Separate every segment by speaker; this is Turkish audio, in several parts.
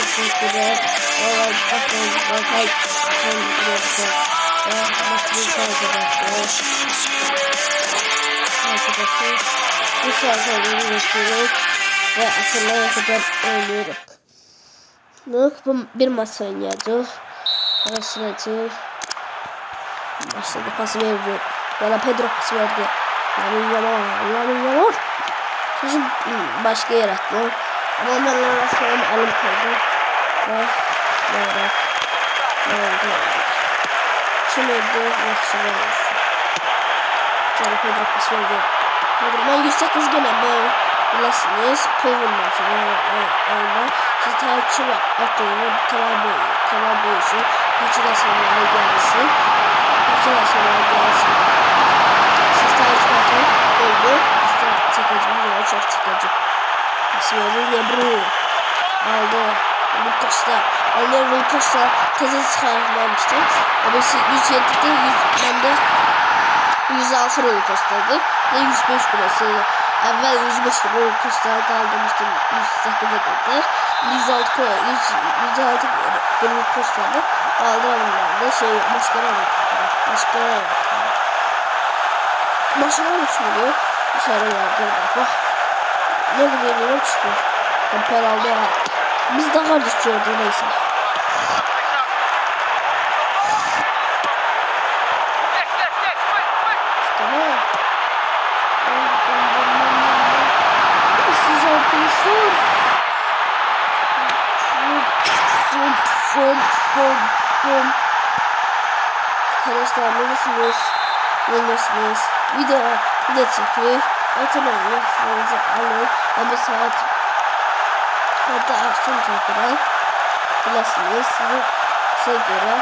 Speaker 1: teşekkürler. Bu şarkıları geçiyoruz ve asırlara kadar oynuyoruz. Bu bir maç oynayacağız. Arasılacak. Başladı, pası verdi. Bana Pedro pası verdi. Lamin Yamal. Şimdi başka yer attı. Ama onlarla sonra elim kaldı. Ve ne oldu? Şimdi yaxşı olsun. Sonra Pedro pası verdi. Pedro'dan 108 gene bilirsiniz. Pul vurmasını oyna. Siz takip atın. Kanal boyusu. Kaçı da sonuna gelsin. Siz takip atın. Oldu. Çekeceğim. Yola çok çekeceğim. Asmeri Lebru. Aldı. Lucas'ta. Onlar Lucas'ta tezi çıkarmamıştı. Ama 107'de 100'de 106 Lucas'taydı. Ve 105 burasıydı. Evvel 105 Lucas'ta kaldırmıştım. 108'e kadar. 106 Lucas'taydı. Kaldıranlarda maskara uçmuyor. Dışarılarda bak. Ne güzel çıkıyor. Kamper aldı ya. Biz daha düşüyordu neyse. Tamam. Siz arkadaşlar. Arkadaşlar neredesiniz? Video çekiyor. Hatırlayın yaşlarınızı alın. Ama saat hatta akşam çekiyor. Bilirsiniz size göre.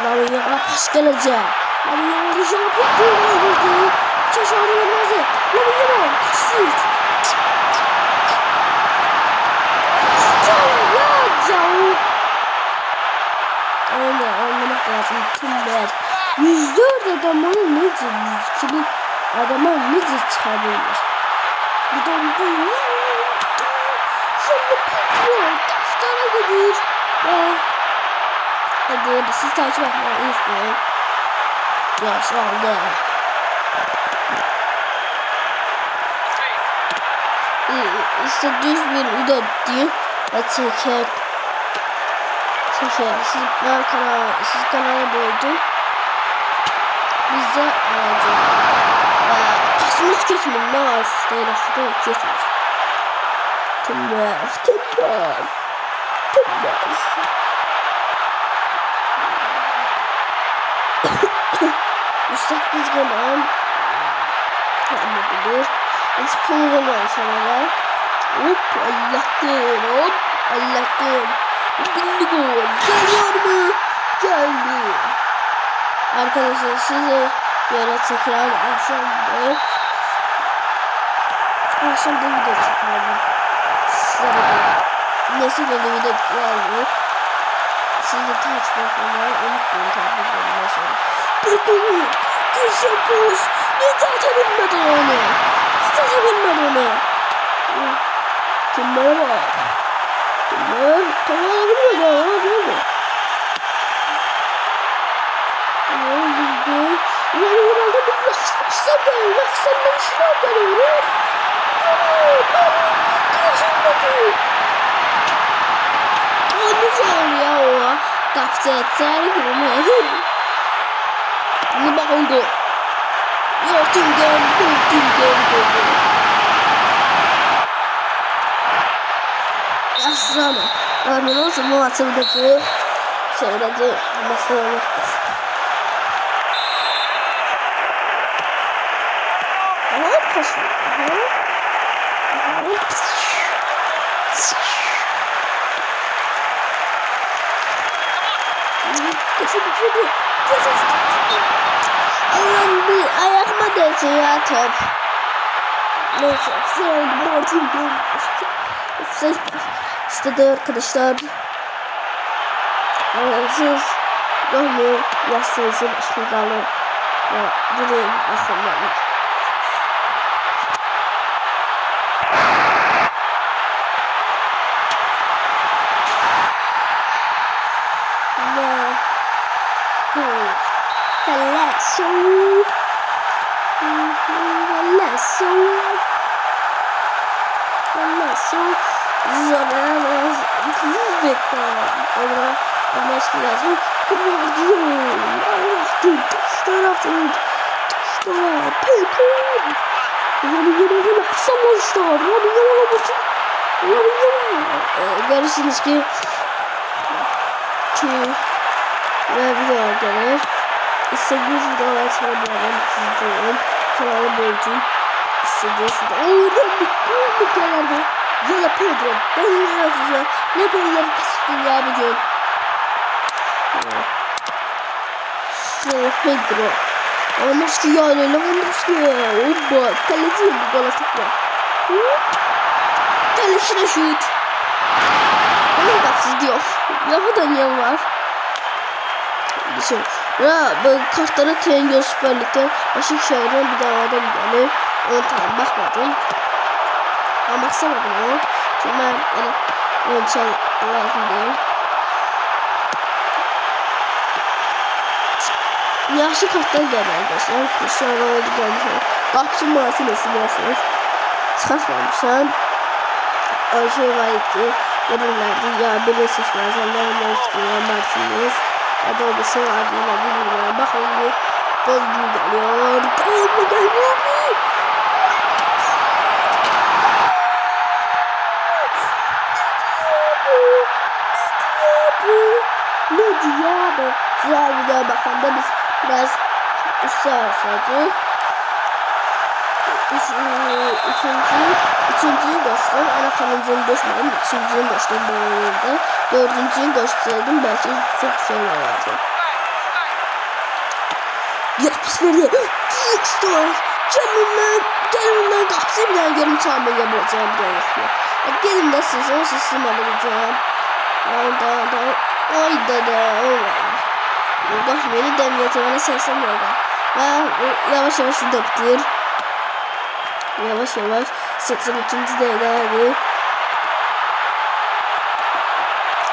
Speaker 1: Lamin Yamal pas gelecek. Lamin Yamal dışarı vurdu. Çeşarı Yılmaz'ı. Lamin Yamal kaçtı. Anlamak lazım. Kimler? 104 adamın nece 102 adama nece çıkabilir? Buradan böyle şöyle patlıyor. Taşlara gidiyor. Hadi siz takip etmeyi unutmayın. Yaş aldı. İşte düz bir video diyor. Ve çeker. Siz kanala doydun. Biz de alacağız. Pasımız kesmiyor. Ne var? Şurada kesmiyor. Tümber. Üstelik gelen olabilir. Hiç pulgun var sana. Hop Allah'ım. Bildi gol. Geliyor mu? Geldi. Arkadaşlar size göre tekrar akşamda video çekiyorum. Sizlere göre. Neyse böyle video geldi. Siz de takip etmeyi unutmayın tabi bölümden sonra. Peki Kışapos. Neden bilmedi onu? Kimlere bak? Tamam bilmedi. Herhalde bir yaksamda işler dönüyoruz. Güzel ya o. Kapsa etsler gibi. Ne bakıldı? Tüm geldi. Aslanım. Örneğin olsun bu atımdaki şeylerde nasıl olur? Kaçın. Allah'ım bir ayakma değsin ya top. Neyse. İşte de arkadaşlar. Siz görmeyi yazsınızın işgalı ve dileyin aslında. Görürsünüz ki ve videolar gelir. İstediğiniz videolar çekebilirim. Sizin kanalı boyunca istediğiniz videolar. Bu kadar Yala Pedro. Ben yaratacağım. Ne golleri kısıtlı ya bugün. Yala Pedro. Olmuş ki ya öyle olmuş ki. Oba. Kaleci bu gol atıkla. Kalesine şut. Onun taksız diyor. Ya bu da niye var? Ya bu kartlara Trendyol Süper Lig'de Başakşehir'den bir daha adam gelir. Onu tam bakmadım. Ama baksamadım o. Çünkü ben öyle çal lazım değil. Yaşlı kartlar geldi arkadaşlar. Cristiano oldu gelmiş. Kapsın masinesi biliyorsunuz. Çıkartmamışım. O şey var ki yorumlarda ya beni seçmezler. Lewandowski ya Martinez. Ya da o bir şey var yine bilmiyorum. Bakalım bir gol mü geliyor? Gol mü geliyor? Ne diyor bu? Güzel videoya bakanda biz biraz ısrarladık. Üçüncüyü koştum. Ana kalıncını koşmadım. Üçüncüyü koştum böyleydi. Dördüncüyü koşsaydım belki çok şey olurdu. Yapış verdi. Dikstor. Canımdan kapsayım bir daha yarım çalmayı yapabileceğim bir daha. Gelin de sizin alacağım. Ay da. Bak beni demleti bana seslen orada. Ve yavaş yavaş şurada bitir. Yavaş 83. değerli.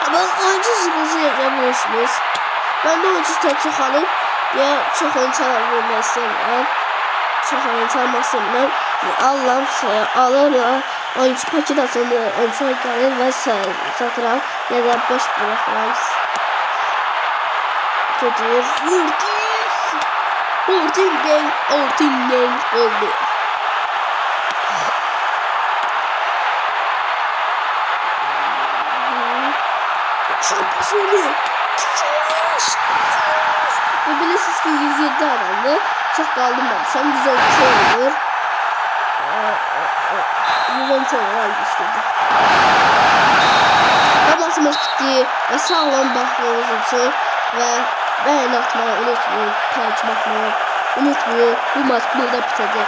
Speaker 1: Ama oyuncu sıkıntı yapamıyorsunuz. Ben de oyuncu çok alıp ya çok oyuncu almak istemiyorum. Çok oyuncu almak istemiyorum. Allah'ım alırlar. Oyuncu paket atılır. Oyuncu gelir ve satıram ya da boş bırakıram. Gelir. Ortingen oldu. Şampiyonu veriyor. Ve bilirsiniz ki 107 adamdı. Çok kaldım ben. Şu an 112 olur. 112 olur. Hadi istedim. Babasımız gitti. Ve sağlam bakmamız için. Ve beğeni atmayı unutmayın. Takip etmeyi unutmayın. Bu maç burada bitecek.